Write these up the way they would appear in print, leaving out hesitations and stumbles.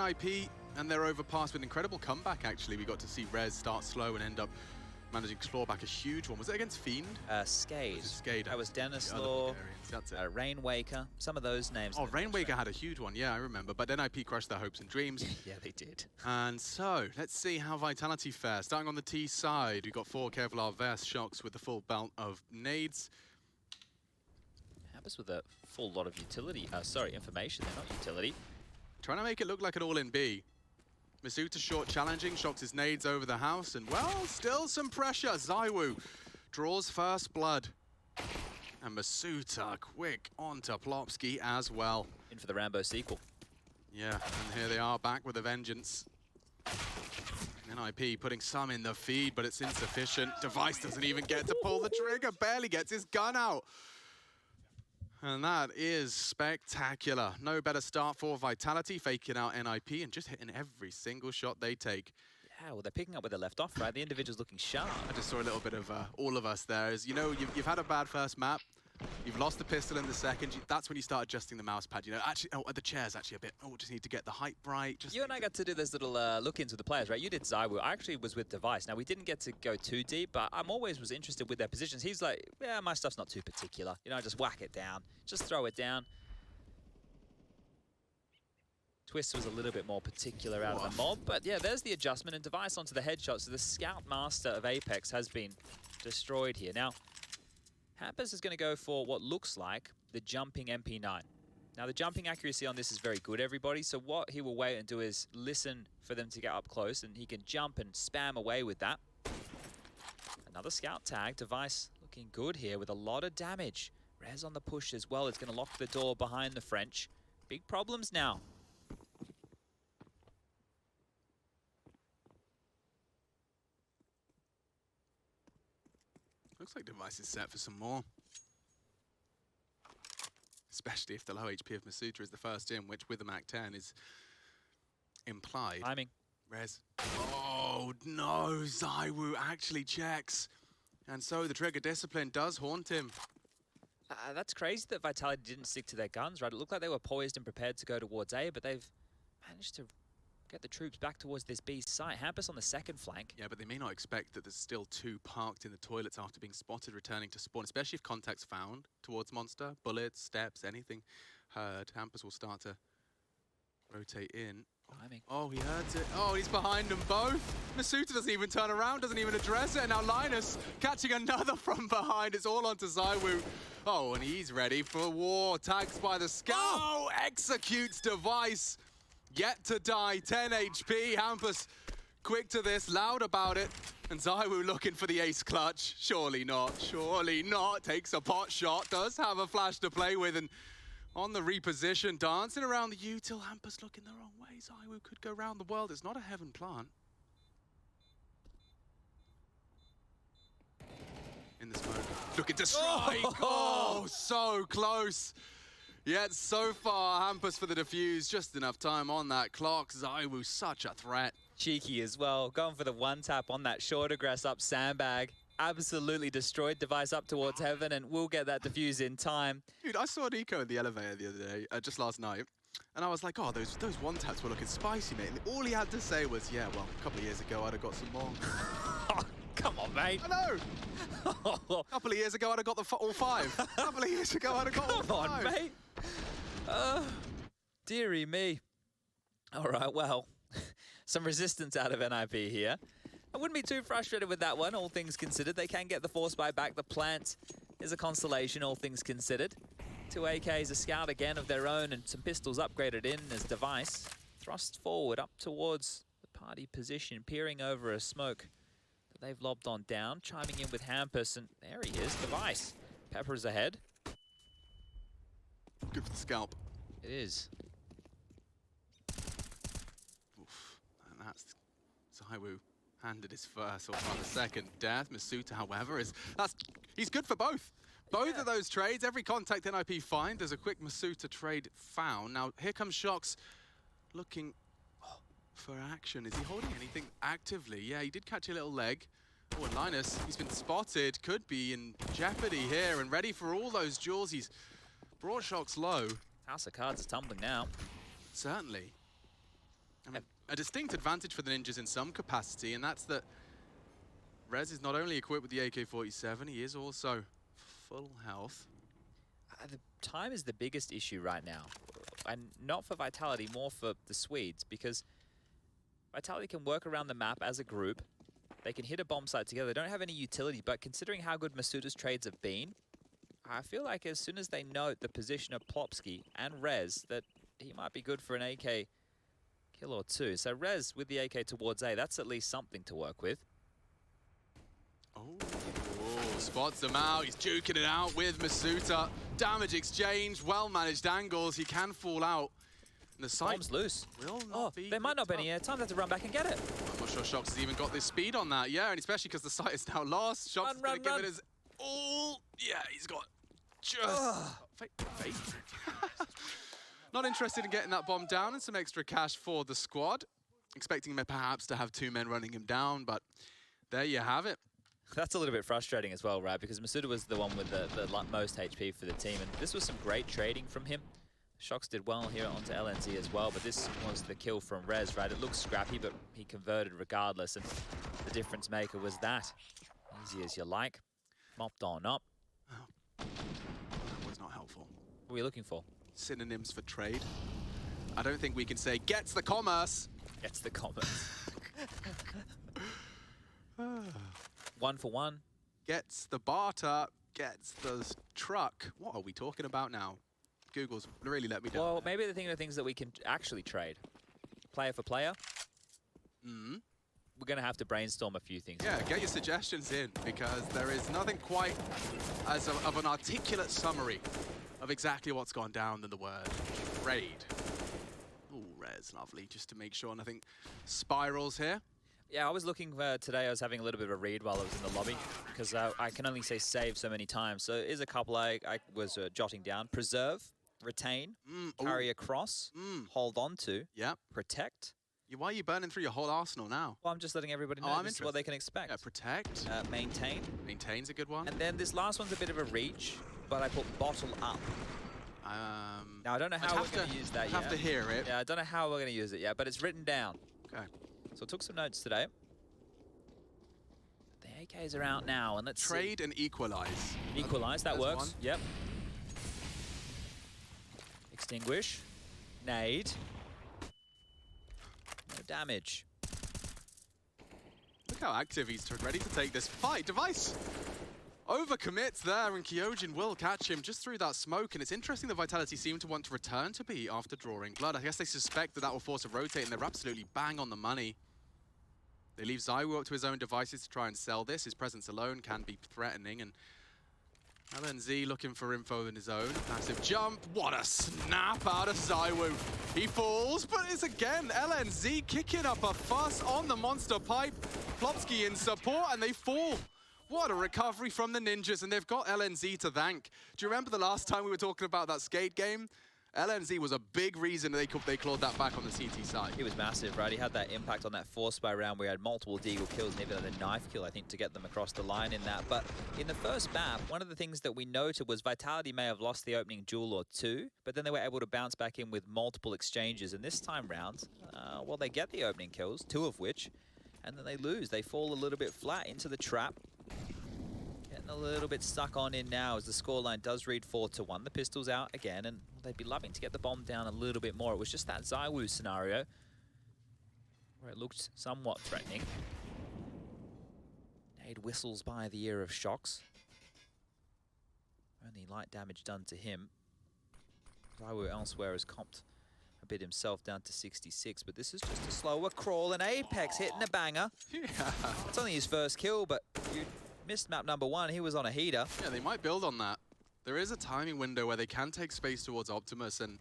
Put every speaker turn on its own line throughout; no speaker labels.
IP and their Overpass with an incredible comeback, actually. We got to see Rez start slow and end up managing to claw back a huge one. Was it against Fiend?
Skade.
Skade.
That was Dennis Law, Rainwaker, some of those names.
Oh, Rainwaker had a huge one, yeah, I remember. But then IP crushed their hopes and dreams.
Yeah, they did.
And so, let's see how Vitality fares. Starting on the T side, we've got 4 Kevlar Vest, Shocks with the full belt of nades.
Happens with a full lot of utility, information, they're not utility.
Trying to make it look like an all-in B. Masuta short challenging, Shocks his nades over the house, and well, still some pressure. ZywOo draws first blood. And Masuta quick onto Plopsky as well.
In for the Rambo sequel.
Yeah, and here they are back with a vengeance. NIP putting some in the feed, but it's insufficient. Device doesn't even get to pull the trigger, barely gets his gun out. And that is spectacular. No better start for Vitality, faking out NIP and just hitting every single shot they take.
Yeah, well, they're picking up where they left off, right? The individual's looking sharp.
I just saw a little bit of all of us there. As you know, you've had a bad first map. You've lost the pistol in the second. That's when you start adjusting the mouse pad. You know, actually, the chair's actually a bit. Oh, just need to get the height right. Just
you and I got to do this little look-ins with the players, right? You did ZywOo. I actually was with Device. Now, we didn't get to go too deep, but I'm always was interested with their positions. He's like, yeah, my stuff's not too particular. You know, just whack it down. Just throw it down. Twist was a little bit more particular out of the mob, but yeah, there's the adjustment and Device onto the headshot. So the Scout Master of Apex has been destroyed here. Now, Hampus is going to go for what looks like the jumping MP9. Now, the jumping accuracy on this is very good, everybody. So what he will wait and do is listen for them to get up close, and he can jump and spam away with that. Another scout tag. Device looking good here with a lot of damage. Rez on the push as well. It's going to lock the door behind the French. Big problems now.
Looks like Device is set for some more. Especially if the low HP of Masuta is the first in, which with the Mac-10 is implied.
Timing.
Rez. Oh no, ZywOo actually checks. And so the trigger discipline does haunt him.
That's crazy that Vitality didn't stick to their guns, right? It looked like they were poised and prepared to go towards A, but they've managed to get the troops back towards this B site. Hampus on the second flank.
Yeah, but they may not expect that there's still 2 parked in the toilets after being spotted returning to spawn, especially if contact's found towards Monster. Bullets, steps, anything heard. Hampus will start to rotate in.
Timing.
Oh, he heard it. Oh, he's behind them both. Masuta doesn't even turn around, doesn't even address it. And now Linus catching another from behind. It's all onto ZywOo. Oh, and he's ready for war. Tags by the Scout. Oh, executes Device. Yet to die, 10 HP. Hampus quick to this, loud about it. And ZywOo looking for the ace clutch. Surely not, surely not. Takes a pot shot, does have a flash to play with. And on the reposition, dancing around the util. Hampus looking the wrong way. ZywOo could go round the world. It's not a heaven plant. In the smoke. Looking to strike. Oh, so close. Yet so far, Hampus for the defuse, just enough time on that clock. ZywOo, such a threat.
Cheeky as well, going for the one tap on that short aggress up sandbag. Absolutely destroyed Device up towards heaven, and we'll get that defuse in time.
Dude, I saw Nico in the elevator the other day, just last night, and I was like, oh, those one taps were looking spicy, mate. And all he had to say was, yeah, well, a couple of years ago, I'd have got some more.
Oh, come on, mate.
I know. A couple of years ago, I'd have got all 5. A couple of years ago, I'd have got all 5.
Come on, mate. Dearie me. All right, well, some resistance out of NIP here. I wouldn't be too frustrated with that one, all things considered. They can get the force buy back. The plant is a consolation, all things considered. 2 AKs, a scout again of their own, and some pistols upgraded in as Device thrust forward up towards the party position, peering over a smoke that they've lobbed on down, chiming in with Hampus, and there he is, Device. Pepper's ahead.
Good for the scalp.
It is.
Oof. And that's ZywOo handed his first or rather second death. Masuta, however, he's good for both. Both of those trades, every contact NIP find, there's a quick Masuta trade found. Now here comes Shocks looking for action. Is he holding anything actively? Yeah, he did catch a little leg. Oh, and Linus, he's been spotted, could be in jeopardy here and ready for all those duels. He's brought Shocks low.
House of Cards is tumbling now.
Certainly. a distinct advantage for the Ninjas in some capacity, and that's that Rez is not only equipped with the AK-47, he is also full health.
The time is the biggest issue right now. And not for Vitality, more for the Swedes, because Vitality can work around the map as a group. They can hit a bomb site together. They don't have any utility, but considering how good Masuta's trades have been, I feel like as soon as they note the position of Plopsky and Rez, that he might be good for an AK kill or two. So Rez with the AK towards A, that's at least something to work with.
Oh, spots him out. He's juking it out with Masuta. Damage exchange, well-managed angles. He can fall out. And the site
Bomb's loose.
Will not be
there might not be any air time. They have to run back and get it.
I'm not sure Shox has even got this speed on that. Yeah, and especially because the site is now lost. Shox is going to give it his all. Yeah, he's got just... Fate. Not interested in getting that bomb down, and some extra cash for the squad. Expecting him perhaps to have 2 men running him down, but there you have it.
That's a little bit frustrating as well, right? Because Masuta was the one with the most HP for the team, and this was some great trading from him. Shox did well here onto LNZ as well, but this was the kill from Rez, right? It looks scrappy, but he converted regardless, and the difference maker was that. Easy as you like. Mopped on up.
Oh, that was not helpful.
What are we looking for?
Synonyms for trade. I don't think we can say gets the commerce.
Gets the commerce. 1 for 1.
Gets the barter, gets the truck. What are we talking about now? Google's really let me down.
Well, maybe the things that we can actually trade. Player for player. We're going to have to brainstorm a few things.
Yeah, get your suggestions in, because there is nothing quite as of an articulate summary of exactly what's gone down than the word trade. Ooh, Rez, lovely, just to make sure nothing spirals here.
Yeah, I was looking today. I was having a little bit of a read while I was in the lobby, because I can only say save so many times. So here's a couple I was jotting down. Preserve, retain, carry across, hold on to, protect.
Why are you burning through your whole arsenal now?
Well, I'm just letting everybody know this is what they can expect.
Yeah, protect.
Maintain.
Maintain's a good one.
And then this last one's a bit of a reach, but I put bottle up. Now, I don't know how we're going to use that yet.
Have to hear it.
Yeah, I don't know how we're going to use it yet, but it's written down.
Okay.
So I took some notes today. The AKs are out now, and let's
trade and equalize.
Equalize, that works.
One.
Yep. Extinguish. Nade. No damage.
Look how active he's ready to take this fight. Device overcommits there, and Kyojin will catch him just through that smoke. And it's interesting that Vitality seem to want to return to B after drawing blood. I guess they suspect that will force a rotate, and they're absolutely bang on the money. They leave ZywOo up to his own devices to try and sell this. His presence alone can be threatening, and LNZ looking for info in his own. Massive jump. What a snap out of ZywOo. He falls, but it's again LNZ kicking up a fuss on the monster pipe. Plopsky in support, and they fall. What a recovery from the Ninjas, and they've got LNZ to thank. Do you remember the last time we were talking about that skate game? LNZ was a big reason they clawed that back on the CT side.
It was massive, right? He had that impact on that force by round where he had multiple deagle kills and even a knife kill, I think, to get them across the line in that. But in the first map, one of the things that we noted was Vitality may have lost the opening duel or two, but then they were able to bounce back in with multiple exchanges. And this time round, well, they get the opening kills, 2 of which, and then they lose. They fall a little bit flat into the trap. Getting a little bit stuck on in now as the scoreline does read 4-1. The pistol's out again, and they'd be loving to get the bomb down a little bit more. It was just that ZywOo scenario where it looked somewhat threatening. Nade whistles by the ear of Shox. Only light damage done to him. ZywOo elsewhere has comped a bit himself down to 66, but this is just a slower crawl, and Apex hitting a banger.
Yeah.
It's only his first kill, but you missed map number 1. He was on a heater.
Yeah, they might build on that. There is a timing window where they can take space towards Optimus, and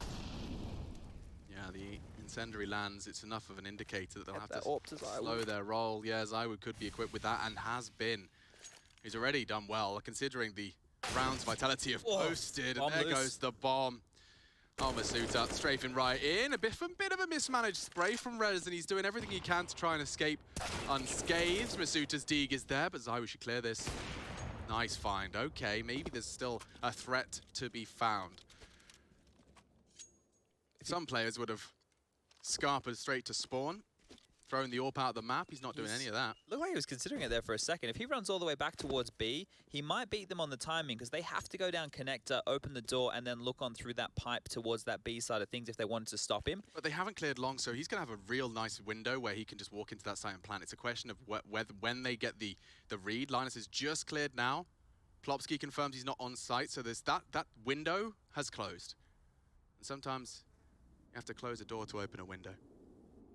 yeah, the incendiary lands. It's enough of an indicator that they'll have to slow their roll. Yeah, ZywOo could be equipped with that and has been. He's already done well, considering the rounds Vitality have posted. And there goes the bomb. Oh, Masuta strafing right in. A bit of a mismanaged spray from Rez, and he's doing everything he can to try and escape unscathed. Masuta's Deeg is there, but ZywOo should clear this. Nice find. Okay, maybe there's still a threat to be found. Some players would have scarpered straight to spawn. throwing the AWP out of the map. He's not doing any of that.
Looked like he was considering it there for a second. If he runs all the way back towards B, he might beat them on the timing because they have to go down connector, open the door, and then look on through that pipe towards that B side of things if they wanted to stop him.
But they haven't cleared long, so he's going to have a real nice window where he can just walk into that site and plant. It's a question of when they get the read. Linus is just cleared now. Plopsky confirms he's not on site, so there's that window has closed. And sometimes you have to close a door to open a window.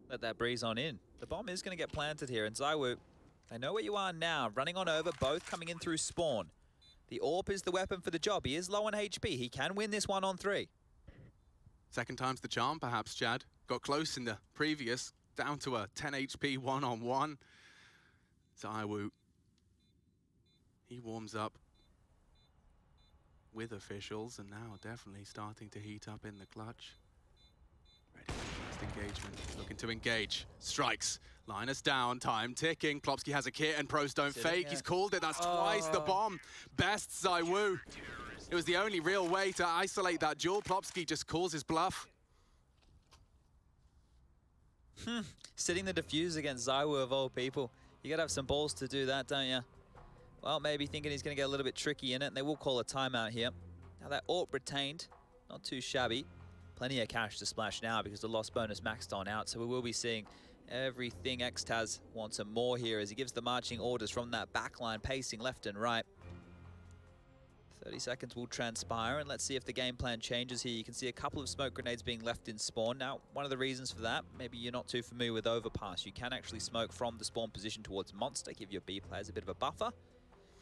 Let that breeze on in. The bomb is going to get planted here, and ZywOo, they know where you are now. Running on over, both coming in through spawn. The AWP is the weapon for the job. He is low on HP. He can win this 1-on-3.
Second time's the charm, perhaps, Chad. Got close in the previous, down to a 10 HP 1-on-1. ZywOo, he warms up with officials, and now definitely starting to heat up in the clutch. Ready for the first engagement, looking to engage. Strikes, Linus down, time ticking. Plopsky has a kit and pros don't fake. He's called it, that's twice the bomb. Best ZywOo. It was the only real way to isolate that duel. Plopsky just calls his bluff.
Sitting the defuse against ZywOo of all people. You gotta have some balls to do that, don't you? Well, maybe thinking he's going to get a little bit tricky in it, and they will call a timeout here. Now that AWP retained, not too shabby. Plenty of cash to splash now because the loss bonus maxed on out, so we will be seeing everything Xtaz wants and more here as he gives the marching orders from that backline, pacing left and right. 30 seconds will transpire, and let's see if the game plan changes here. You can see a couple of smoke grenades being left in spawn. Now, one of the reasons for that, maybe you're not too familiar with Overpass. You can actually smoke from the spawn position towards Monster, give your B players a bit of a buffer.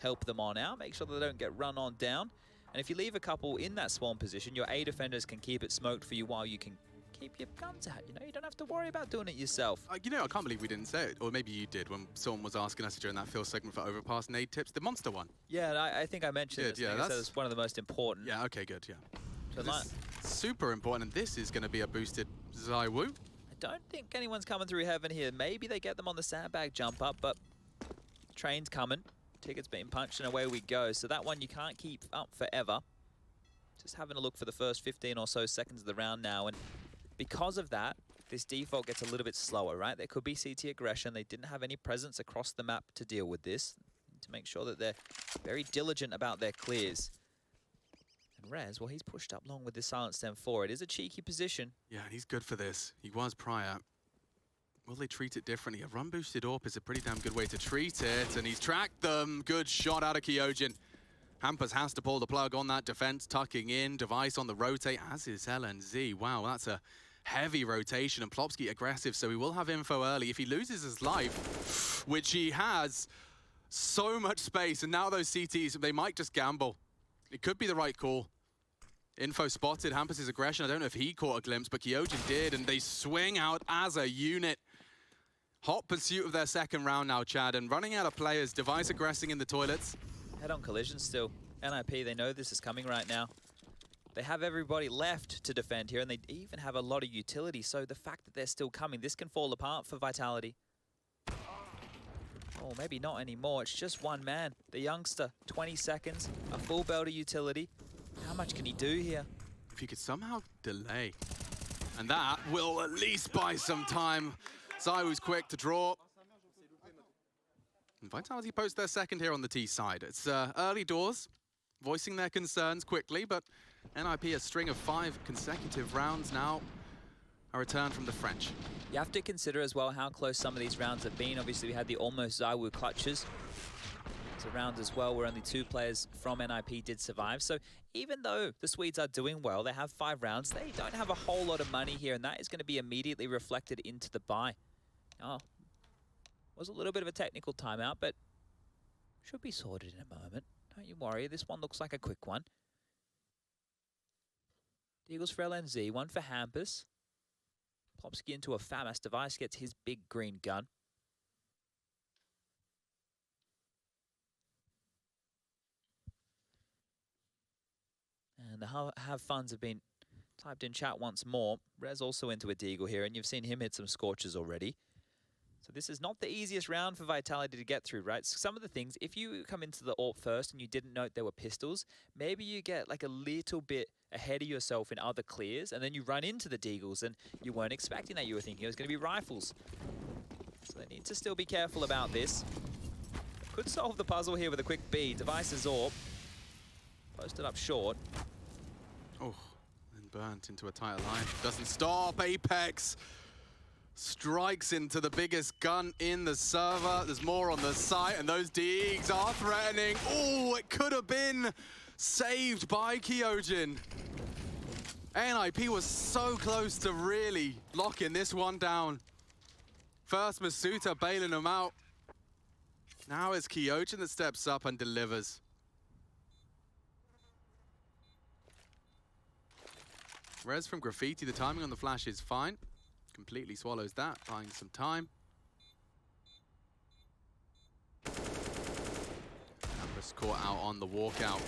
Help them on out, make sure they don't get run on down. And if you leave a couple in that spawn position, your A defenders can keep it smoked for you while you can keep your guns out. You know, you don't have to worry about doing it yourself.
You know, I can't believe we didn't say it, or maybe you did when someone was asking us during that Phil segment for Overpass nade tips, the Monster one.
Yeah, and I think I mentioned this.
Yeah,
that's one of the most important.
Yeah, okay, good, yeah.
So
this super important, and this is going to be a boosted ZywOo.
I don't think anyone's coming through heaven here. Maybe they get them on the sandbag jump up, but train's coming. Tickets being punched and away we go. So that one you can't keep up forever. Just having a look for the first 15 or so seconds of the round now. And because of that, this default gets a little bit slower, right? There could be CT aggression. They didn't have any presence across the map to deal with this. Need to make sure that they're very diligent about their clears. And Rez, well, he's pushed up long with this silent stem 4. It is a cheeky position.
Yeah, and he's good for this. He was prior. Will they treat it differently? A run-boosted AWP is a pretty damn good way to treat it, and he's tracked them. Good shot out of Kyojin. Hampers has to pull the plug on that defense, tucking in. Device on the rotate, as is LNZ. Wow, that's a heavy rotation, and Plopsky aggressive, so he will have info early. If he loses his life, which he has, so much space, and now those CTs, they might just gamble. It could be the right call. Info spotted, Hampers' aggression. I don't know if he caught a glimpse, but Kyojin did, and they swing out as a unit. Hot pursuit of their second round now, Chad, and running out of players. Device aggressing in the toilets.
Head-on collision still. NIP, they know this is coming right now. They have everybody left to defend here, and they even have a lot of utility, so the fact that they're still coming, this can fall apart for Vitality. Oh, maybe not anymore. It's just one man. The youngster, 20 seconds, a full belt of utility. How much can he do here?
If he could somehow delay, and that will at least buy some time. ZywOo's quick to draw. And Vitality post their second here on the T side. It's early doors, voicing their concerns quickly, but NIP a string of 5 consecutive rounds now. A return from the French.
You have to consider as well how close some of these rounds have been. Obviously, we had the almost ZywOo clutches. It's a round as well where only 2 players from NIP did survive. So even though the Swedes are doing well, they have 5 rounds, they don't have a whole lot of money here, and that is going to be immediately reflected into the buy. Oh, was a little bit of a technical timeout, but should be sorted in a moment. Don't you worry, this one looks like a quick one. Deagles for LNZ, one for Hampus. Plopsky into a FAMAS. Device gets his big green gun. And the have funs have been typed in chat once more. Rez also into a Deagle here, and you've seen him hit some scorches already. So this is not the easiest round for Vitality to get through, right? So some of the things, if you come into the AWP first and you didn't note there were pistols, maybe you get like a little bit ahead of yourself in other clears, and then you run into the Deagles, and you weren't expecting that. You were thinking it was going to be rifles. So they need to still be careful about this. Could solve the puzzle here with a quick B. Devices Orb. Posted up short.
Oh, and burnt into a tighter line. Doesn't stop. Apex strikes into the biggest gun in the server. There's more on the site, and those Deegs are threatening. Oh, it could have been saved by Kyojin. NIP was so close to really locking this one down. First, Masuta bailing him out. Now it's Kyojin that steps up and delivers. Rez from Graffiti, the timing on the flash is fine. Completely swallows that, buying some time. Amber's caught out on the walkout.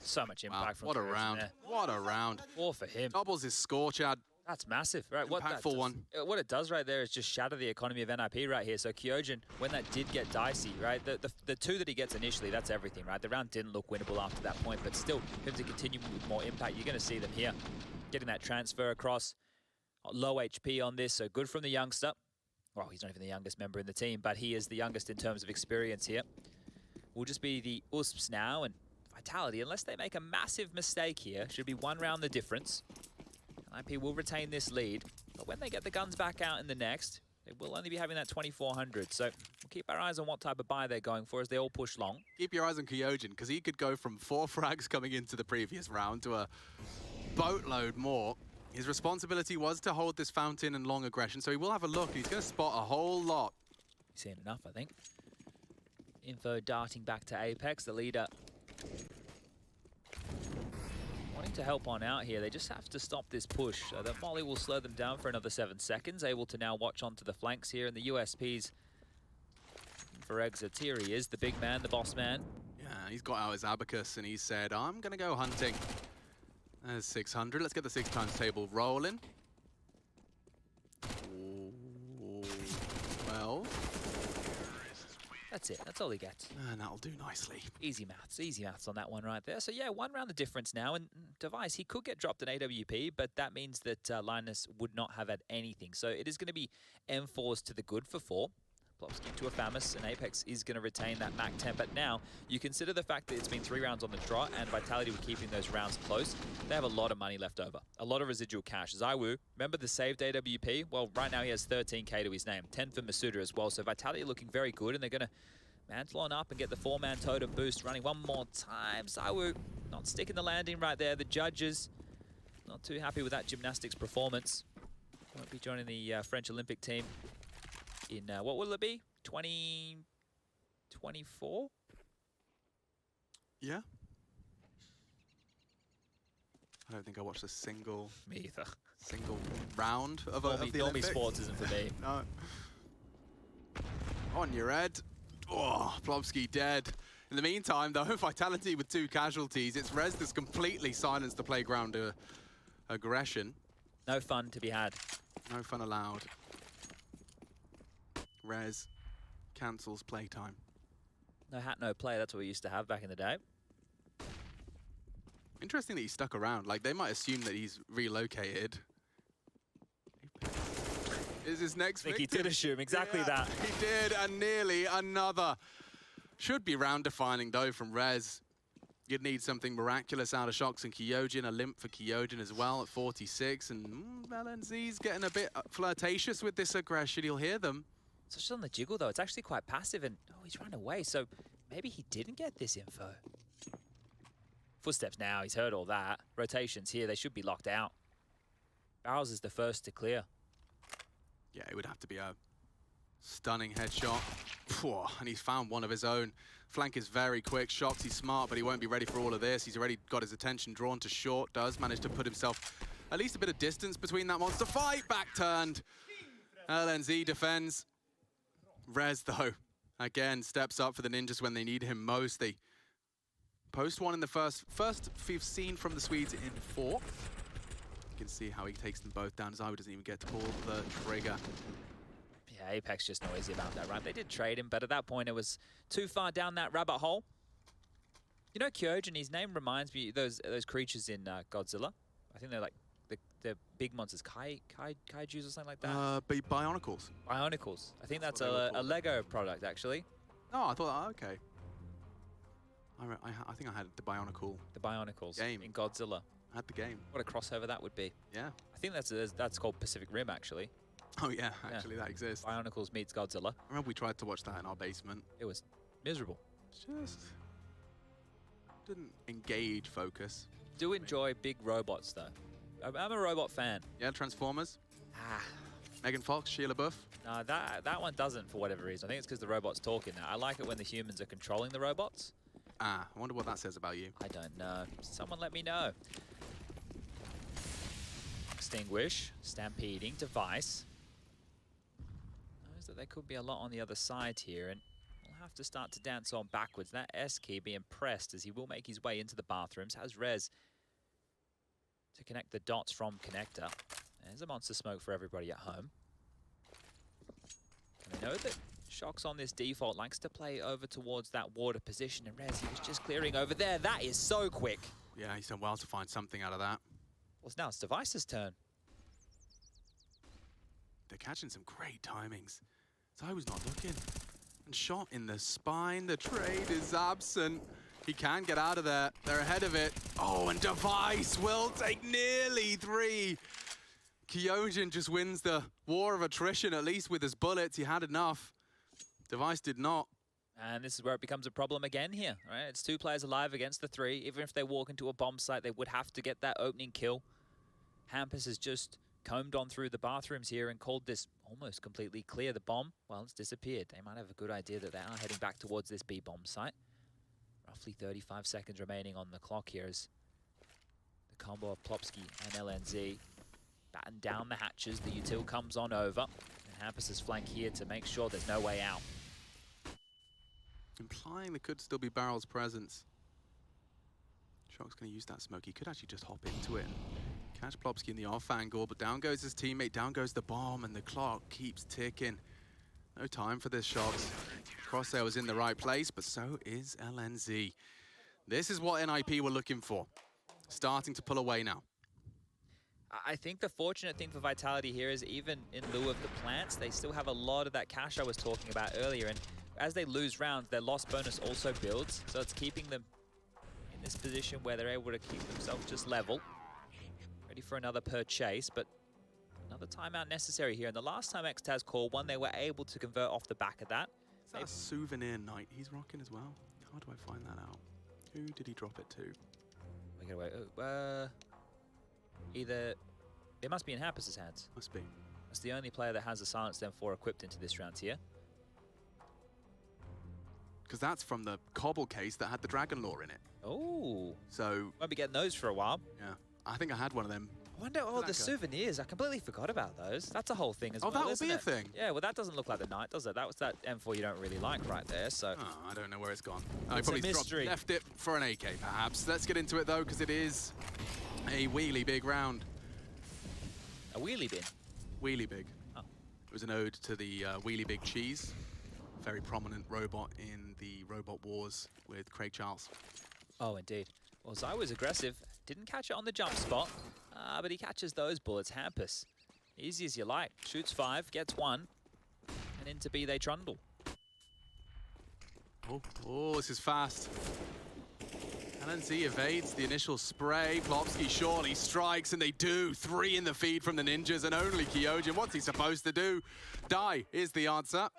So much impact
Wow,
from
what a
Kyojin
round.
there.
What a round.
4 for him.
Doubles his score, Chad.
That's massive, right? What that
Impactful
does,
one.
What it does right there is just shatter the economy of NIP right here. So Kyojin, when that did get dicey, right? The 2 that he gets initially, that's everything, right? The round didn't look winnable after that point, but still, him to continue with more impact, you're going to see them here. Getting that transfer across. Low HP on this, so good from the youngster. Well, he's not even the youngest member in the team, but he is the youngest in terms of experience here. Will just be the USPs now, and Vitality, unless they make a massive mistake here, should be 1 round the difference. IP will retain this lead, but when they get the guns back out in the next, they will only be having that 2400. So we'll keep our eyes on what type of buy they're going for as they all push long.
Keep your eyes on Kyojin, because he could go from 4 frags coming into the previous round to a boatload more. His responsibility was to hold this fountain and long aggression, so he will have a look. He's going to spot a whole lot.
He's seen enough, I think. Info darting back to Apex, the leader. Wanting to help on out here. They just have to stop this push. So that Molly will slow them down for another 7 seconds. Able to now watch onto the flanks here, and the USPs for exits. Here he is, the big man, the boss man.
Yeah, he's got out his abacus and he said, I'm going to go hunting. There's 600. Let's get the 6 times table rolling. Ooh, well.
That's it. That's all he gets.
And that'll do nicely.
Easy maths on that one right there. So yeah, 1 round the difference now. And Device, he could get dropped in AWP, but that means that Linus would not have had anything. So it is going to be M4s to the good for 4. Plopsky to a Famus, and Apex is going to retain that MAC 10. But now, you consider the fact that it's been 3 rounds on the trot, and Vitality were keeping those rounds close. They have a lot of money left over, a lot of residual cash. Zywoo, remember the saved AWP? Well, right now he has 13k to his name, 10 for Masuda as well. So Vitality looking very good, and they're going to mantle on up and get the 4-man totem boost running one more time. Zywoo not sticking the landing right there. The judges not too happy with that gymnastics performance. Won't be joining the French Olympic team in, what will it be? 2024?
Yeah. I don't think I watched a single...
Me either.
Single round of the Olympics.
Sports isn't for me.
No. On your head. Oh, Plopsky dead. In the meantime, though, Vitality with 2 casualties. It's Rez that's completely silenced the playground aggression.
No fun to be had.
No fun allowed. Rez cancels playtime.
No hat, no play. That's what we used to have back in the day.
Interesting that he stuck around. Like, they might assume that he's relocated. Is his next
I think
victim.
he did assume exactly that.
He did, and nearly another. Should be round defining, though, from Rez. You'd need something miraculous out of Shox and Kyojin, a limp for Kyojin as well at 46. And LNZ's getting a bit flirtatious with this aggression. You'll hear them.
So just on the jiggle, though, it's actually quite passive, and oh, he's run away, so maybe he didn't get this info. Footsteps now, he's heard all that. Rotations here, they should be locked out. Barrels is the first to clear.
Yeah, it would have to be a stunning headshot. And he's found one of his own. Flank is very quick. Shox, he's smart, but he won't be ready for all of this. He's already got his attention drawn to short. Does manage to put himself at least a bit of distance between that monster fight. Back turned. LNZ defends. Rez, though, again, steps up for the Ninjas when they need him most. They post one in the first we've seen from the Swedes in 4. You can see how he takes them both down. Zywoo doesn't even get to pull the trigger.
Yeah, Apex just noisy about that, right? They did trade him, but at that point it was too far down that rabbit hole. You know Kyojin, his name reminds me of those creatures in Godzilla. I think they're like the big monsters, kaijus or something like that.
Bionicles.
Bionicles. I think that's
what they were
a
called.
Lego product, actually.
Oh, I thought, okay. I think I had the Bionicle
The Bionicles
game.
in Godzilla.
I had the game.
What a crossover that would be.
Yeah.
I think that's called Pacific Rim, actually.
Oh yeah, actually that exists.
Bionicles meets Godzilla.
I remember we tried to watch that in our basement.
It was miserable.
Just didn't engage focus.
Do enjoy big robots, though. I'm a robot fan.
Yeah, Transformers.
Ah.
Megan Fox, Sheila Buff.
No, that one doesn't for whatever reason. I think it's because the robot's talking now. I like it when the humans are controlling the robots.
Ah, I wonder what that says about you.
I don't know. Someone let me know. Extinguish, stampeding, device. Knows that there could be a lot on the other side here, and we'll have to start to dance on backwards. That S key being pressed as he will make his way into the bathrooms. Has Rez to connect the dots from connector. There's a monster smoke for everybody at home. And they know that Shox on this default likes to play over towards that water position, and Rez, he was just clearing over there. That is so quick.
Yeah, he's done well to find something out of that.
Well, now it's Device's turn.
They're catching some great timings. Zai was not looking. And shot in the spine. The trade is absent. He can get out of there. They're ahead of it. Oh, and Device will take nearly 3. Kyojin just wins the war of attrition, at least with his bullets. He had enough. Device did not.
And this is where it becomes a problem again here, right? It's 2 players alive against the 3. Even if they walk into a bomb site, they would have to get that opening kill. Hampus has just combed on through the bathrooms here and called this almost completely clear. The bomb, well, it's disappeared. They might have a good idea that they are heading back towards this B bomb site. Roughly 35 seconds remaining on the clock here as the combo of Plopsky and LNZ batten down the hatches. The util comes on over, and Hampus's flank here to make sure there's no way out.
Implying there could still be Barrel's presence. Shock's going to use that smoke. He could actually just hop into it and catch Plopsky in the off angle, but down goes his teammate, down goes the bomb, and the clock keeps ticking. No time for this Shox. Crosshair was in the right place, but so is LNZ. This is what NIP were looking for. Starting to pull away now.
I think the fortunate thing for Vitality here is even in lieu of the plants, they still have a lot of that cash I was talking about earlier, and as they lose rounds, their loss bonus also builds, so it's keeping them in this position where they're able to keep themselves just level. Ready for another purchase, but another timeout necessary here. And the last time Xtaz called one, they were able to convert off the back of that.
Is that a souvenir knight he's rocking as well? How do I find that out? Who did he drop it to?
We get away. Either it must be in Hampus's hands.
Must be.
That's the only player that has the Silence Them 4 equipped into this round here.
Because that's from the Cobble case that had the Dragon Lore in it.
Oh.
So.
Won't be getting those for a while.
Yeah. I think I had one of them.
I wonder, the souvenirs. I completely forgot about those. That's a whole thing as well.
Oh, that will be a thing.
Yeah, well, that doesn't look like the Knight, does it? That was that M4 you don't really like right there, so.
Oh, I don't know where it's gone.
It's
I probably
a mystery.
left it for an AK, perhaps. Let's get into it, though, because it is a wheelie big round.
A wheelie bin?
Wheelie big.
Oh.
It was an ode to the wheelie big cheese. Very prominent robot in the Robot Wars with Craig Charles.
Oh, indeed. Well, Zai was aggressive. Didn't catch it on the jump spot, but he catches those bullets. Hampus, easy as you like. Shoots 5, gets 1, and into B they trundle.
Oh, this is fast. LNZ evades the initial spray. Plopsky surely strikes, and they do. 3 in the feed from the ninjas, and only Kyojin. What's he supposed to do? Die is the answer.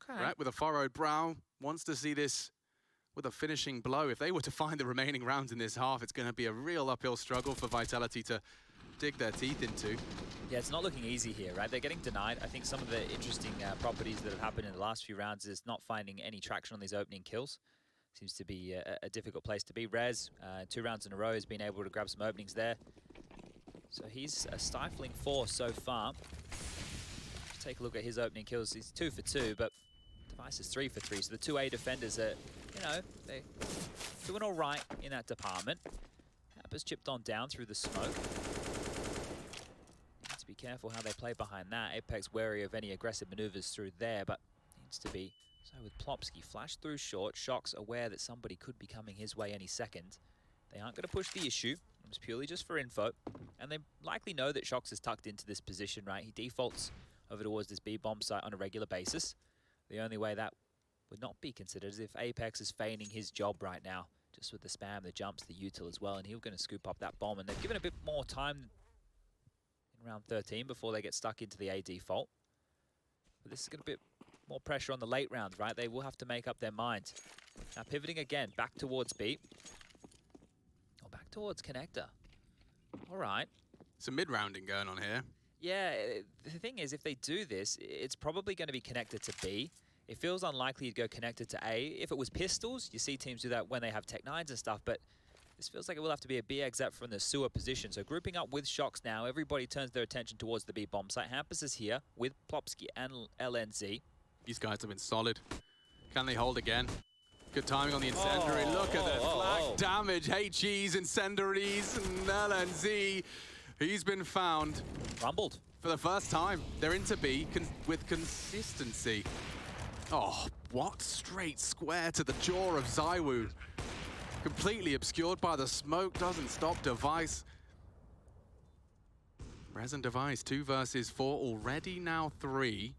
Okay.
Right, with a furrowed brow, wants to see this with a finishing blow. If they were to find the remaining rounds in this half, it's going to be a real uphill struggle for Vitality to dig their teeth into.
Yeah, it's not looking easy here, right? They're getting denied. I think some of the interesting properties that have happened in the last few rounds is not finding any traction on these opening kills. Seems to be a difficult place to be. Rez, 2 rounds in a row, has been able to grab some openings there. So he's a stifling force so far. Take a look at his opening kills. He's 2 for 2, but Device is 3 for 3. So the 2A defenders are, you know, they're doing all right in that department. Hampus chipped on down through the smoke. Need to be careful how they play behind that. Apex wary of any aggressive maneuvers through there, but needs to be. So with Plopsky, flash through short. Shox aware that somebody could be coming his way any second. They aren't going to push the issue. It's purely just for info. And they likely know that Shox is tucked into this position, right? He defaults over towards this B-bomb site on a regular basis. The only way that would not be considered is if Apex is feigning his job right now, just with the spam, the jumps, the util as well, and he's going to scoop up that bomb. And they've given a bit more time in round 13 before they get stuck into the A default. But this is going to be a bit more pressure on the late rounds, right? They will have to make up their minds. Now pivoting again, back towards B. Or back towards Connector. All right.
Some mid-rounding going on here.
Yeah, the thing is, if they do this, it's probably going to be connected to B. It feels unlikely to go connected to A. If it was pistols, you see teams do that when they have Tech 9s and stuff, but this feels like it will have to be a B exec from the sewer position. So grouping up with Shox now, everybody turns their attention towards the B bomb site. Hampus is here with Plopsky and LNZ.
These guys have been solid. Can they hold again? Good timing on the incendiary. Look at the flak damage. HE's incendiaries and LNZ. He's been found.
Rumbled.
For the first time. They're into B with consistency. Oh, what? Straight square to the jaw of ZywOo. Completely obscured by the smoke. Doesn't stop Device. Resin Device, 2 versus 4. Already now 3.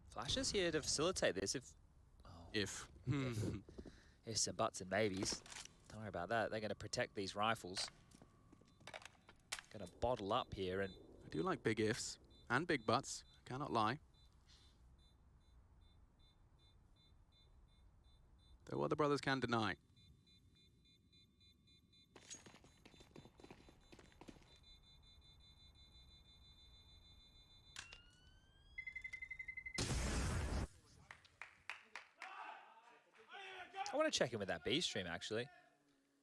Flash is here to facilitate this if some buts and maybes. Don't worry about that. They're going to protect these rifles. Going to bottle up here. And
I do like big ifs and big buts. Cannot lie. Though other brothers can deny.
I want to check in with that B stream, actually.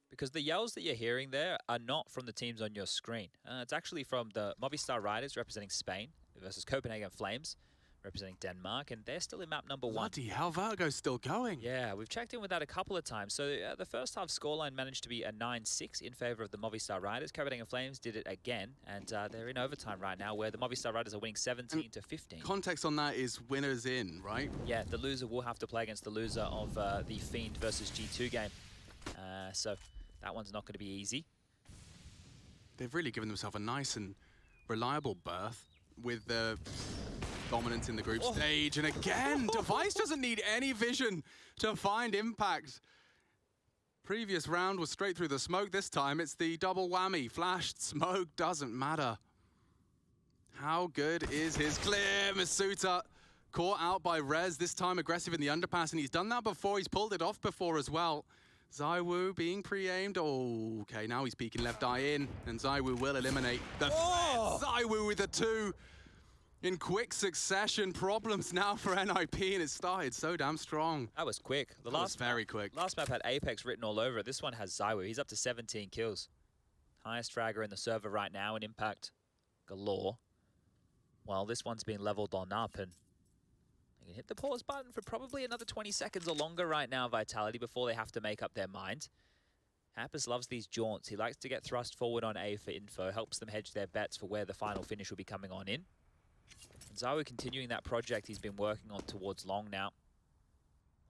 Because the yells that you're hearing there are not from the teams on your screen. It's actually from the Movistar Riders representing Spain versus Copenhagen Flames representing Denmark, and they're still in map number 1.
Bloody hell, Virgo's still going.
Yeah, we've checked in with that a couple of times. So the first half scoreline managed to be a 9-6 in favor of the Movistar Riders. Copenhagen Flames did it again, and they're in overtime right now, where the Movistar Riders are winning 17-15.
Context on that is winners in, right?
Yeah, the loser will have to play against the loser of the Fiend versus G2 game. So that one's not going to be easy.
They've really given themselves a nice and reliable berth with the dominance in the group stage. And again, Device doesn't need any vision to find impact. Previous round was straight through the smoke. This time it's the double whammy. Flashed smoke, doesn't matter. How good is his clear? Masuta caught out by Rez, this time aggressive in the underpass, and he's done that before. He's pulled it off before as well. ZywOo being pre-aimed. Oh, okay, now he's peeking left eye in, and ZywOo will eliminate the threat. ZywOo with a 2 in quick succession. Problems now for NIP, and it started so damn strong.
That was quick.
That was very quick.
Last map had Apex written all over it. This one has ZywOo. He's up to 17 kills. Highest fragger in the server right now, and impact galore. Well, this one's been leveled on up, and they can hit the pause button for probably another 20 seconds or longer right now, Vitality, before they have to make up their mind. Hampus loves these jaunts. He likes to get thrust forward on A for info, helps them hedge their bets for where the final finish will be coming on in. And ZywOo continuing that project he's been working on towards long now.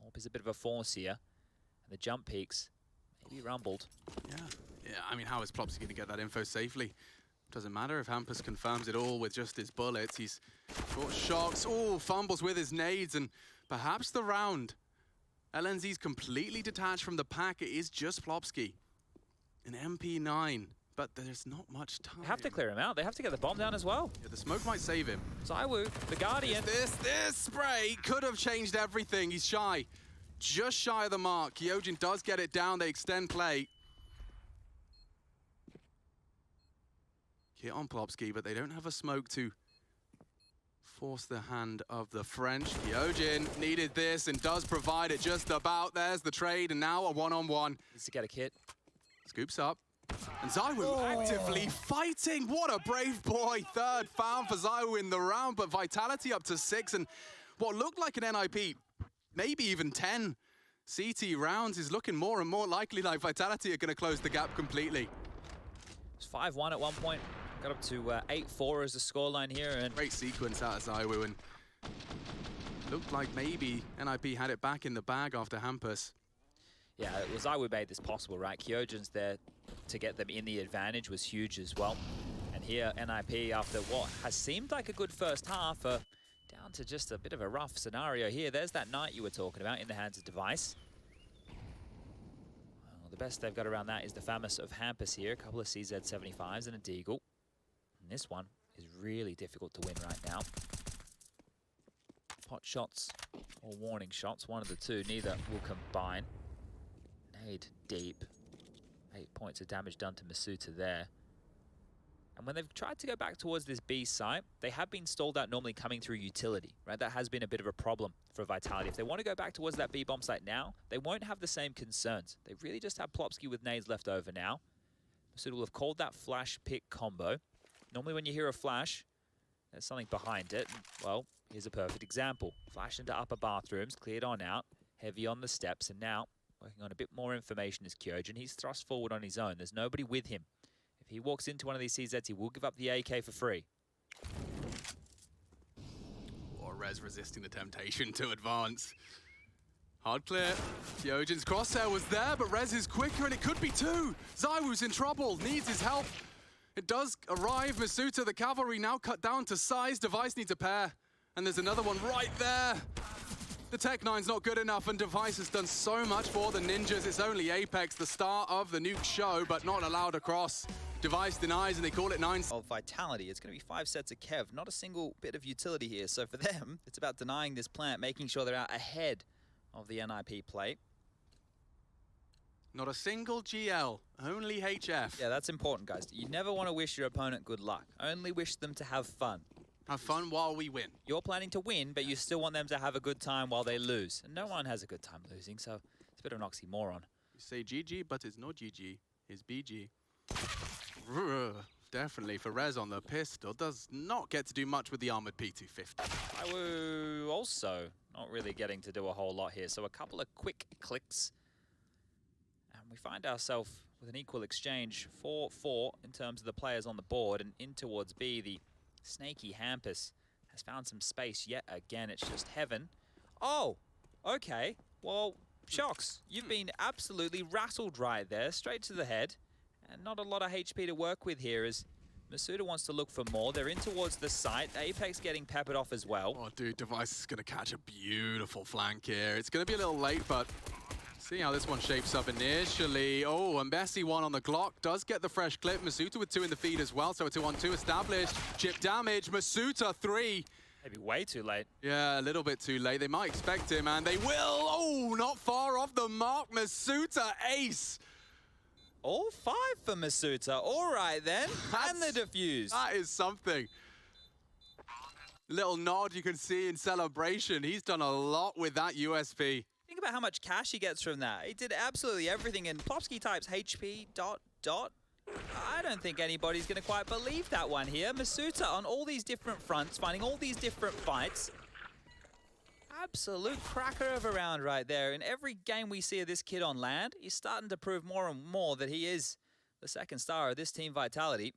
Orp is a bit of a force here. And the jump peaks, maybe rumbled.
Yeah, I mean, how is Plopsy going to get that info safely? Doesn't matter if Hampus confirms it all with just his bullets. He's got shocks. Oh, fumbles with his nades, and perhaps the round. LNZ's completely detached from the pack. It is just Plopsky. An MP9, but there's not much time.
They have to clear him out. They have to get the bomb down as well.
Yeah, the smoke might save him.
ZywOo, the Guardian.
This spray could have changed everything. He's shy. Just shy of the mark. Kyojin does get it down. They extend play. Hit on Plopsky, but they don't have a smoke to force the hand of the French. Kyojin needed this and does provide it just about. There's the trade, and now a one-on-one.
Needs to get a kit.
Scoops up. And ZywOo actively fighting. What a brave boy. Third found for ZywOo in the round, but Vitality up to 6. And what looked like an NIP, maybe even 10 CT rounds, is looking more and more likely like Vitality are going to close the gap completely.
It's 5-1 at one point. Got up to 8-4 as the scoreline here. And
great sequence out of ZywOo, and looked like maybe NIP had it back in the bag after Hampus.
Yeah, it was I who made this possible, right? Kyojin's there to get them in the advantage was huge as well. And here, NIP, after what has seemed like a good first half, down to just a bit of a rough scenario here. There's that knight you were talking about in the hands of Device. Well, the best they've got around that is the Famous of Hampus here. A couple of CZ75s and a Deagle. And this one is really difficult to win right now. Pot shots or warning shots, one of the two, neither will combine. Nade deep. 8 points of damage done to Masuta there. And when they've tried to go back towards this B site, they have been stalled out normally coming through utility, right? That has been a bit of a problem for Vitality. If they want to go back towards that B bomb site now, they won't have the same concerns. They really just have Plopsky with nades left over now. Masuta will have called that flash pick combo. Normally when you hear a flash, there's something behind it. Well, here's a perfect example. Flash into upper bathrooms, cleared on out, heavy on the steps, and now working on a bit more information is Kyojin. He's thrust forward on his own. There's nobody with him. If he walks into one of these CZs, he will give up the AK for free.
Or Rez resisting the temptation to advance. Hard clear. Kyojin's crosshair was there, but Rez is quicker, and it could be two. ZywOo's in trouble, needs his help. It does arrive. Masuta, the cavalry, now cut down to size. Device needs a pair. And there's another one right there. The Tech-9's not good enough, and Device has done so much for the Ninjas. It's only Apex, the star of the nuke show, but not allowed across. Device denies, and they call it 9.
Of Vitality, it's going to be 5 sets of Kev, not a single bit of utility here. So for them, it's about denying this plant, making sure they're out ahead of the NIP play.
Not a single GL, only HF.
Yeah, that's important, guys. You never want to wish your opponent good luck. Only wish them to have fun.
Have fun while we win.
You're planning to win, but you still want them to have a good time while they lose. And no one has a good time losing, so it's a bit of an oxymoron.
You say GG, but it's not GG. It's BG. Definitely for Rez on the pistol. Does not get to do much with the armored P250.
ZywOo also not really getting to do a whole lot here. So a couple of quick clicks. And we find ourselves with an equal exchange, 4-4 in terms of the players on the board. And in towards B, the snaky Hampus has found some space yet again. It's just heaven. Oh, okay. Well, Shox, you've been absolutely rattled right there, straight to the head. And not a lot of HP to work with here as Masuta wants to look for more. They're in towards the site. Apex getting peppered off as well.
Oh, dude, Device is going to catch a beautiful flank here. It's going to be a little late, but see how this one shapes up initially. Oh, and Bessie one on the Glock does get the fresh clip. Masuta with 2 in the feed as well, so a 2-on-2 established. Chip damage, Masuta 3.
Maybe way too late.
Yeah, a little bit too late. They might expect him, and they will. Oh, not far off the mark. Masuta ace.
All 5 for Masuta. All right, then. And the defuse.
That is something. Little nod you can see in celebration. He's done a lot with that USP.
Think about how much cash he gets from that. He did absolutely everything, and Plopsky types HP ... I don't think anybody's going to quite believe that one here. Masuta on all these different fronts, finding all these different fights. Absolute cracker of a round right there. In every game we see of this kid on land, he's starting to prove more and more that he is the second star of this team Vitality.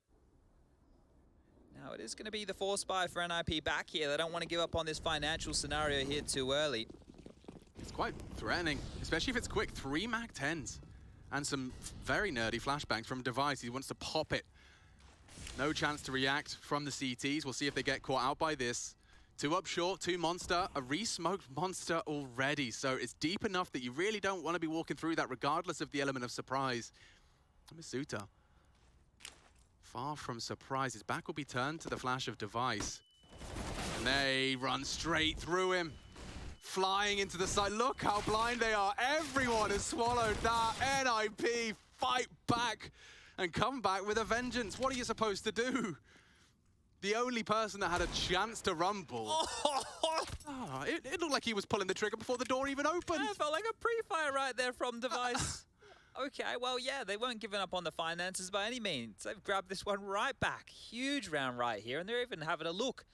Now it is going to be the force buy for NIP back here. They don't want to give up on this financial scenario here too early.
It's quite threatening, especially if it's quick. 3 MAC-10s and some very nerdy flashbangs from Device. He wants to pop it. No chance to react from the CTs. We'll see if they get caught out by this. 2 up short, 2 monster, a re-smoked monster already. So it's deep enough that you really don't want to be walking through that regardless of the element of surprise. Masuta, far from surprise. His back will be turned to the flash of Device. And they run straight through him. Flying into the side. Look how blind they are. Everyone has swallowed that. NIP fight back and come back with a vengeance. What are you supposed to do? The only person that had a chance to rumble. Oh, it looked like he was pulling the trigger before the door even opened.
It felt like a pre-fire right there from Device. Okay, well, yeah, they weren't giving up on the finances by any means. They've grabbed this one right back. Huge round right here, and they're even having a look.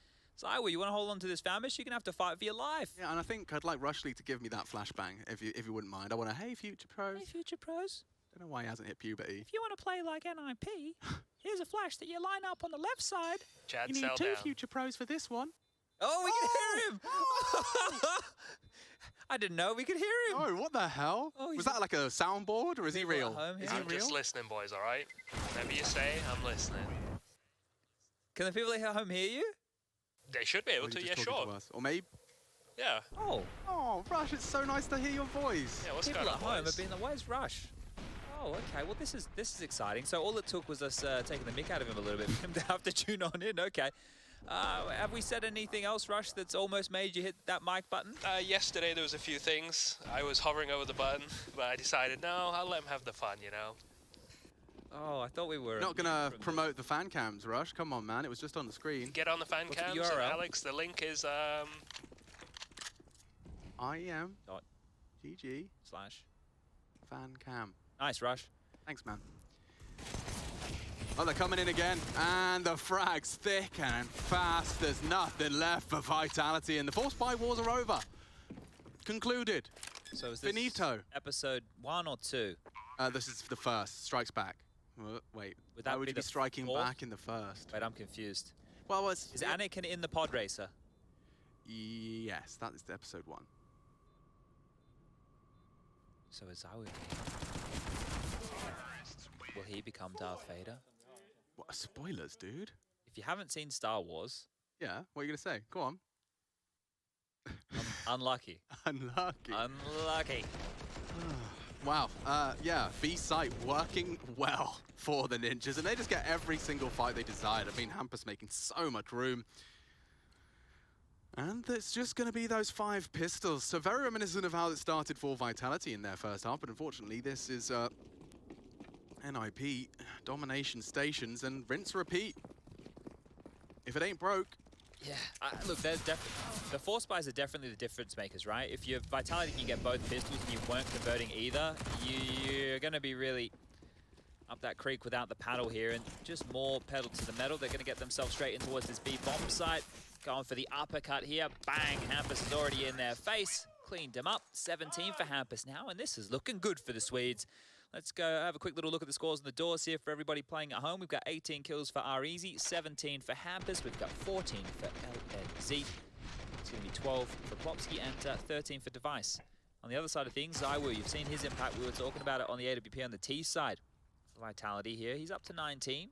ZywOo, you want to hold on to this Famish? You're going to have to fight for your life.
Yeah, and I think I'd like Rushley to give me that flashbang, if you wouldn't mind. I want to, hey, Future Pros.
Hey, Future Pros.
Don't know why he hasn't hit puberty.
If you want to play like NIP, here's a flash that you line up on the left side.
Chad,
you need 2 Future Pros for this one.
Oh, we can hear him!
I didn't know we could hear him.
Oh, what the hell?
Oh,
was that like a soundboard, or is he
People at
real?
home
Is
here?
he
I'm
real?
just listening, boys, all right? Whatever you say, I'm listening.
Can the people at home hear you?
They should be
Or
able
are
to,
you
yeah,
just talking
sure.
to us? Or maybe.
Yeah.
Oh,
Oh, Rush, it's so nice to hear your voice.
Yeah, what's
people
going
at
on,
home
boys?
have been, where's Rush? Oh, okay. Well, this is exciting. So all it took was us taking the mick out of him a little bit for him to have to tune on in. Okay. Have we said anything else, Rush, that's almost made you hit that mic button?
Yesterday there was a few things. I was hovering over the button, but I decided, no, I'll let him have the fun, you know?
Oh, I thought we were...
You're not going to promote the fan cams, Rush. Come on, man. It was just on the screen.
Get on the fan
What's the
cams,
URL?
Alex. The link is,
IEM.
Dot.
GG.
/
Fan cam.
Nice, Rush.
Thanks, man. Oh, they're coming in again. And the frag's thick and fast. There's nothing left for Vitality. And the force buy wars are over. Concluded.
So is this
Finito.
episode 1 or 2?
This is the first. Strikes back. Wait.
Would that
Why would
be
you be
the
striking
fourth?
back in the first?
Wait, I'm confused.
Well, it's...
Is Anakin in the pod racer?
Yes, that is episode 1.
So is Zawu. Will he become Darth Vader?
What, spoilers, dude?
If you haven't seen Star Wars,
Yeah, what are you going to say? Go on.
unlucky.
Unlucky.
Unlucky.
Wow. Yeah, B-site working well for the Ninjas, and they just get every single fight they desired. I mean, Hampus making so much room. And it's just going to be those 5 pistols. So very reminiscent of how it started for Vitality in their first half, but unfortunately this is NIP, domination stations, and rinse repeat. If it ain't broke.
Yeah, look, there's definitely the force buys are definitely the difference makers, right? If you're Vitality, you get both pistols, and you weren't converting either, you're going to be really up that creek without the paddle here, and just more pedal to the metal. They're going to get themselves straight in towards this B bomb site. Going for the uppercut here. Bang! Hampus is already in their face. Cleaned him up. 17 for Hampus now, and this is looking good for the Swedes. Let's go have a quick little look at the scores on the doors here for everybody playing at home. We've got 18 kills for R-Easy, 17 for Hampus. We've got 14 for LNZ. It's going to be 12 for Plopsky and 13 for Device. On the other side of things, Zaiwu, you've seen his impact. We were talking about it on the AWP on the T side. For Vitality here, he's up to 19.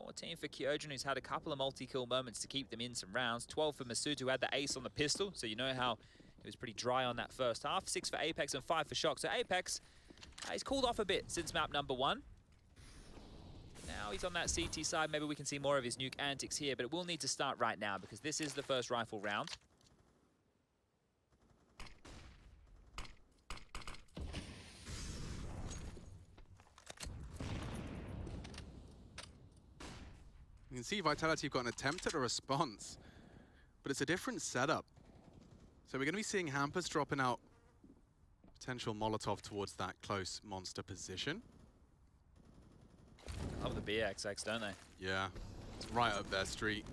14 for Kyojin, who's had a couple of multi-kill moments to keep them in some rounds. 12 for Masood, who had the ace on the pistol, so you know how he was pretty dry on that first half. 6 for Apex and 5 for Shock. So Apex, he's cooled off a bit since map number 1. Now he's on that CT side. Maybe we can see more of his nuke antics here, but it will need to start right now because this is the first rifle round.
You can see Vitality have got an attempt at a response, but it's a different setup. So we're going to be seeing Hampus dropping out potential Molotov towards that close monster position.
Love the BXX, don't they?
Yeah, it's right up their street.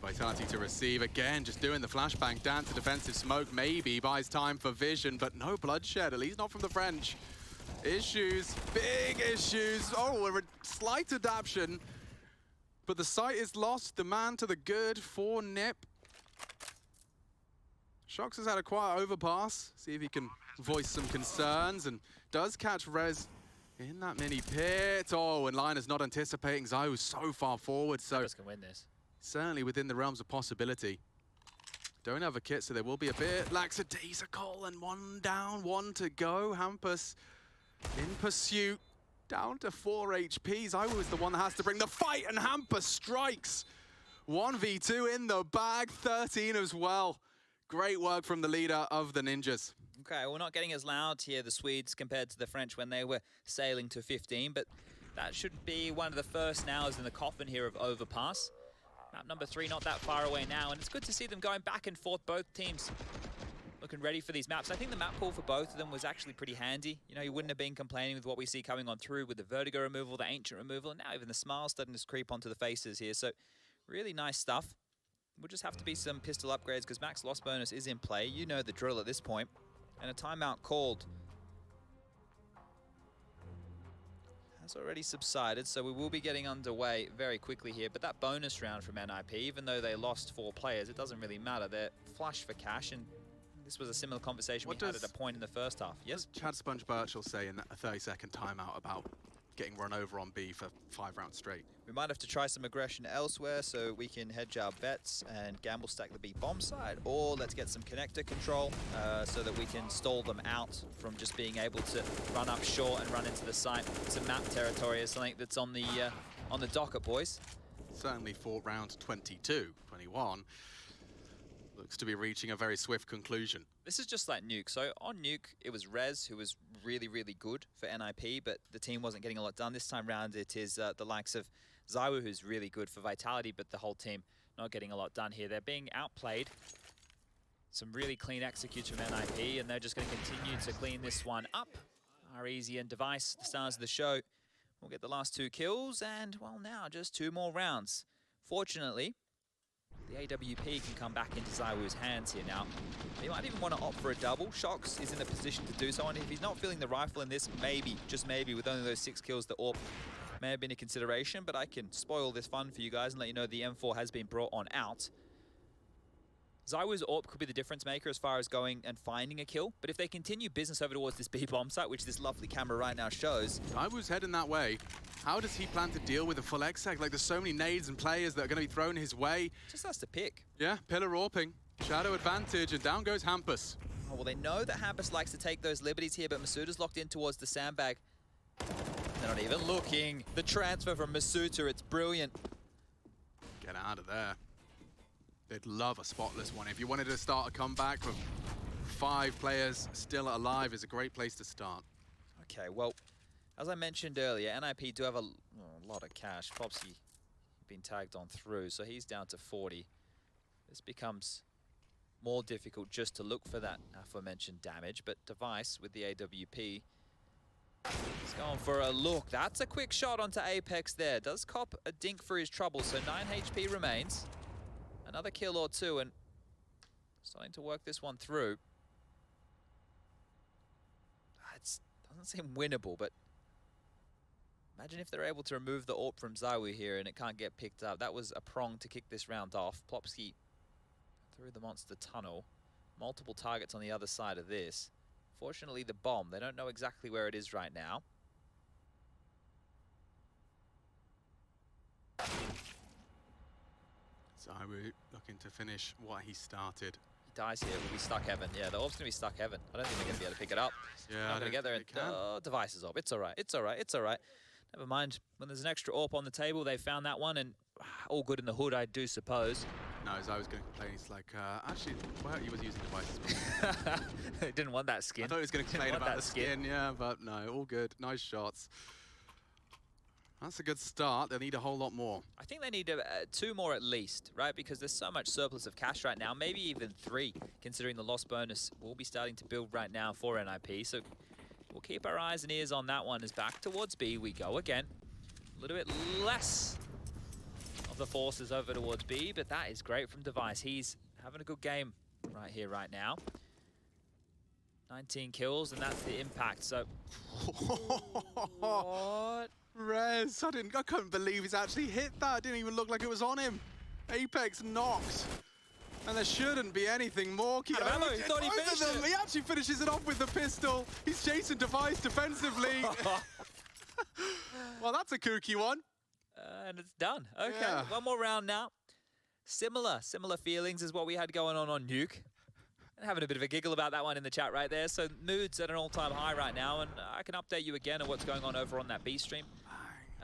Vitality to receive again, just doing the flashbang down to defensive smoke. Maybe buys time for vision, but no bloodshed, at least not from the French. Issues, big issues. Oh, a slight adaption. But the site is lost, the man to the good for Nip. Shox has had a quiet overpass. See if he can voice some concerns and does catch Rez in that mini pit. Oh, and Linus not anticipating Zaiwu so far forward, so
Hampus can win this.
certainly within the realms of possibility. Don't have a kit, so there will be a bit lackadaisical, and 1 down, 1 to go. Hampus in pursuit. Down to 4 HP. Zaiwu is the one that has to bring the fight, and Hampus strikes. 1v2 in the bag, 13 as well. Great work from the leader of the Ninjas.
Okay, we're not getting as loud here, the Swedes, compared to the French when they were sailing to 15, but that should be one of the first nails in the coffin here of Overpass. Map number 3 not that far away now, and it's good to see them going back and forth, both teams looking ready for these maps. I think the map pool for both of them was actually pretty handy. You know, you wouldn't have been complaining with what we see coming on through with the Vertigo removal, the Ancient removal, and now even the Smile starting to creep onto the faces here. So really nice stuff. We'll just have to be some pistol upgrades because max loss bonus is in play. You know the drill at this point. And a timeout called has already subsided, so we will be getting underway very quickly here. But that bonus round from NIP, even though they lost 4 players, it doesn't really matter. They're flush for cash, and This was a similar conversation
What
we had
does-
at a point in the first half. Yes?
Chad Sponge Birchall say in a 30-second timeout about getting run over on B for 5 rounds straight?
We might have to try some aggression elsewhere so we can hedge our bets and gamble stack the B bomb side, or let's get some connector control so that we can stall them out from just being able to run up short and run into the site. Some map territory is something that's on the docket, boys.
Certainly for round 22, 21. Looks to be reaching a very swift conclusion.
This is just like Nuke. So on Nuke, it was Rez who was really, really good for NIP, but the team wasn't getting a lot done. This time round, it is the likes of Zywu, who's really good for Vitality, but the whole team not getting a lot done here. They're being outplayed. Some really clean executes from NIP, and they're just going to continue to clean this one up. Easy and Device, the stars of the show, will get the last 2 kills, and, well, now just 2 more rounds. Fortunately, the AWP can come back into Zywu's hands here now. He might even want to opt for a double. Shox is in a position to do so, and if he's not feeling the rifle in this, maybe, just maybe, with only those 6 kills, the AWP may have been a consideration, but I can spoil this fun for you guys and let you know the M4 has been brought on out. Zywu's AWP could be the difference maker as far as going and finding a kill, but if they continue business over towards this B bomb site, which this lovely camera right now shows...
Zywu's heading that way. How does he plan to deal with a full exec? Like, there's so many nades and players that are going to be thrown his way.
Just has to pick.
Yeah, pillar AWPing, shadow advantage, and down goes Hampus.
Oh, well, they know that Hampus likes to take those liberties here, but Masuda's locked in towards the sandbag. They're not even looking. The transfer from Masuda, it's brilliant.
Get out of there. They'd love a spotless one. If you wanted to start a comeback with 5 players still alive, is a great place to start.
Okay, well, as I mentioned earlier, NIP do have a lot of cash. Popsy been tagged on through, so he's down to 40. This becomes more difficult just to look for that aforementioned damage, but Device with the AWP is going for a look. That's a quick shot onto Apex there. Does cop a dink for his trouble, so 9 HP remains. Another kill or 2, and starting to work this one through. It doesn't seem winnable, but imagine if they're able to remove the AWP from Zywu here and it can't get picked up. That was a prong to kick this round off. Plopsky through the monster tunnel. Multiple targets on the other side of this. Fortunately, the bomb, they don't know exactly where it is right now.
Zywu looking to finish what he started.
He dies here, will be stuck heaven. Yeah, the AWP's going to be stuck heaven. I don't think they're going to be able to pick it up.
Yeah,
Not going to get there. And, Device is AWP. It's all right. It's all right. It's all right. Never mind. When there's an extra AWP on the table, they found that one, and all good in the hood, I do suppose.
No, as I was going to complain, he's like, actually, well, he was using devices.
Didn't want that skin.
I thought he was going to complain
want
about
that
the skin, yeah, but no, all good. Nice shots. That's a good start. They'll need a whole lot more.
I think they need 2 more at least, right? Because there's so much surplus of cash right now, maybe even 3, considering the loss bonus will be starting to build right now for NIP. So we'll keep our eyes and ears on that one as back towards B we go again. A little bit less of the forces over towards B, but that is great from Device. He's having a good game right here, right now. 19 kills, and that's the impact, so... What?
Rez, I couldn't believe he's actually hit that. It didn't even look like it was on him. Apex knocked. And there shouldn't be anything more.
He thought he finished it.
He actually finishes it off with the pistol. He's chasing Device defensively. Well, that's a kooky one.
And it's done. Okay,
Yeah.
One more round now. Similar feelings as what we had going on Nuke. And having a bit of a giggle about that one in the chat right there. So mood's at an all-time high right now, and I can update you again on what's going on over on that B stream.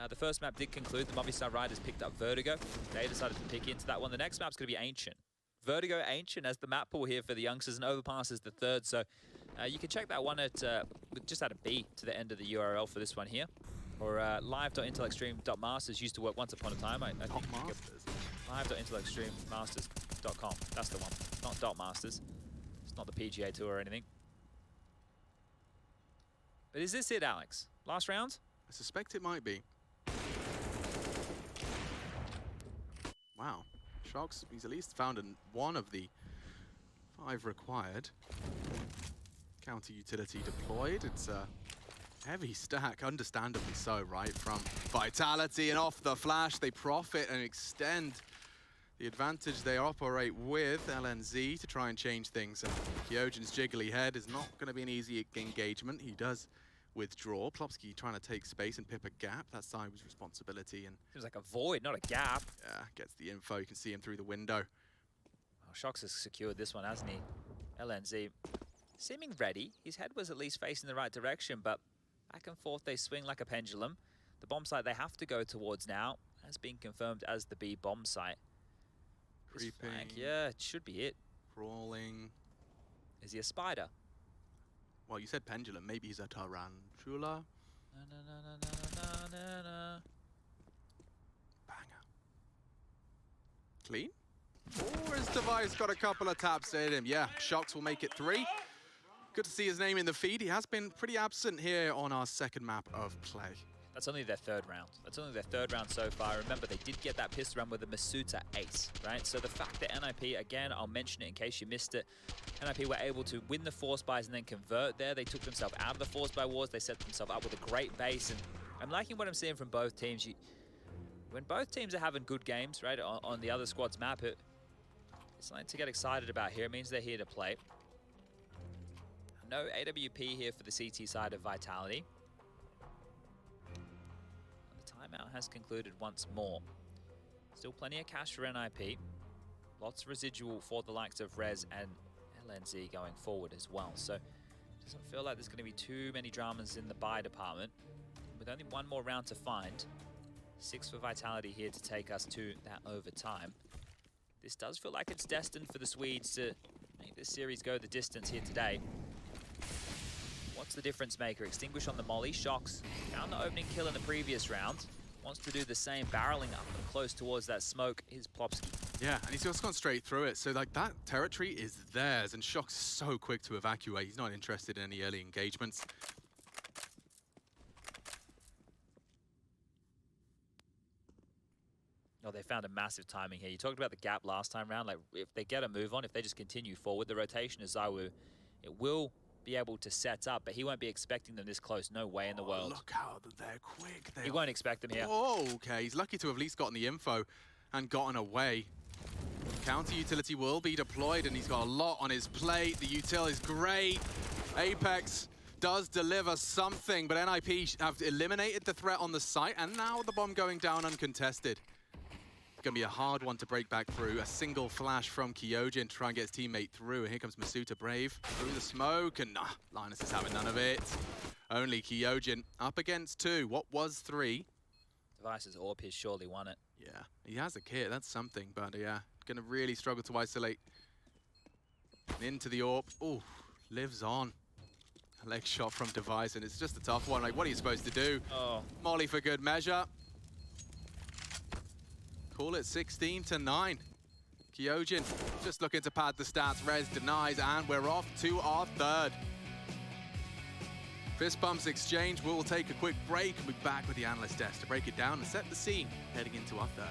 The first map did conclude. The Movistar Riders picked up Vertigo. They decided to pick into that one. The next map's going to be Ancient. Vertigo, Ancient as the map pool here for the youngsters, and Overpass is the third. So you can check that one at just add a B to the end of the URL for this one here. Or live.intelextreme.masters used to work once upon a time. I think live.intelextrememasters.com. That's the one, not .masters. It's not the PGA Tour or anything. But is this it, Alex? Last round?
I suspect it might be. Wow. Shox, he's at least found one of the 5 required. Counter utility deployed. It's a heavy stack, understandably so, right? From Vitality and off the flash, they profit and extend The advantage they operate with LNZ to try and change things. And Kyojin's jiggly head is not going to be an easy engagement. He does withdraw. Plopsky trying to take space and pip a gap. That's Cyber's responsibility. And
Seems like a void, not a gap.
yeah, gets the info. You can see him through the window.
Well, Shox has secured this one, hasn't he? LNZ seeming ready. His head was at least facing the right direction, but back and forth they swing like a pendulum. The bomb site they have to go towards now has been confirmed as the B bomb site. This
Creeping.
flank, yeah, it should be it.
Crawling.
Is he a spider?
Well, you said pendulum. Maybe he's a tarantula.
Na, na, na, na, na, na, na.
Banger. Clean? Or his device got a couple of taps in him. Yeah, Shox will make it 3. Good to see his name in the feed. He has been pretty absent here on our second map of play.
That's only their third round. That's only their third round so far. Remember, they did get that pistol round with a Masuta ace, right? So the fact that NIP, again, I'll mention it in case you missed it, NIP were able to win the force buys and then convert there. They took themselves out of the force buy wars. They set themselves up with a great base. And I'm liking what I'm seeing from both teams. When both teams are having good games, right, on the other squad's map, it's something to get excited about here. It means they're here to play. No AWP here for the CT side of Vitality. Timeout has concluded once more. Still plenty of cash for NIP. Lots of residual for the likes of Rez and LNZ going forward as well. So it doesn't feel like there's going to be too many dramas in the buy department. With only one more round to find. 6 for Vitality here to take us to that overtime. This does feel like it's destined for the Swedes to make this series go the distance here today. What's the difference maker? Extinguish on the molly. Shox found the opening kill in the previous round. Wants to do the same, barreling up and close towards that smoke is Plopsky.
Yeah, and he's just gone straight through it. So like that territory is theirs, and Shox is so quick to evacuate. He's not interested in any early engagements.
Oh, they found a massive timing here. You talked about the gap last time round. Like, if they get a move on, if they just continue forward, the rotation is Zawu. It will be able to set up, but he won't be expecting them this close. No way in the world.
Look how they're quick.
He won't expect them here.
Oh, okay. He's lucky to have at least gotten the info and gotten away. Counter utility will be deployed, and he's got a lot on his plate. The util is great. Apex does deliver something, but NIP have eliminated the threat on the site, and now the bomb going down uncontested. It's going to be a hard one to break back through. A single flash from Kyojin to try and get his teammate through. And here comes Masuta Brave through the smoke. And Linus is having none of it. Only Kyojin up against 2. What was 3?
Device's AWP has surely won it.
Yeah, he has a kit. That's something. But yeah, going to really struggle to isolate. Into the AWP. Oh, lives on. A leg shot from Device. And it's just a tough one. Like, what are you supposed to do?
Oh.
Molly for good measure. Call it 16-9. Kyojin just looking to pad the stats. Rez denies, and we're off to our third. Fist bumps exchange. We'll take a quick break and be back with the analyst desk to break it down and set the scene heading into our third.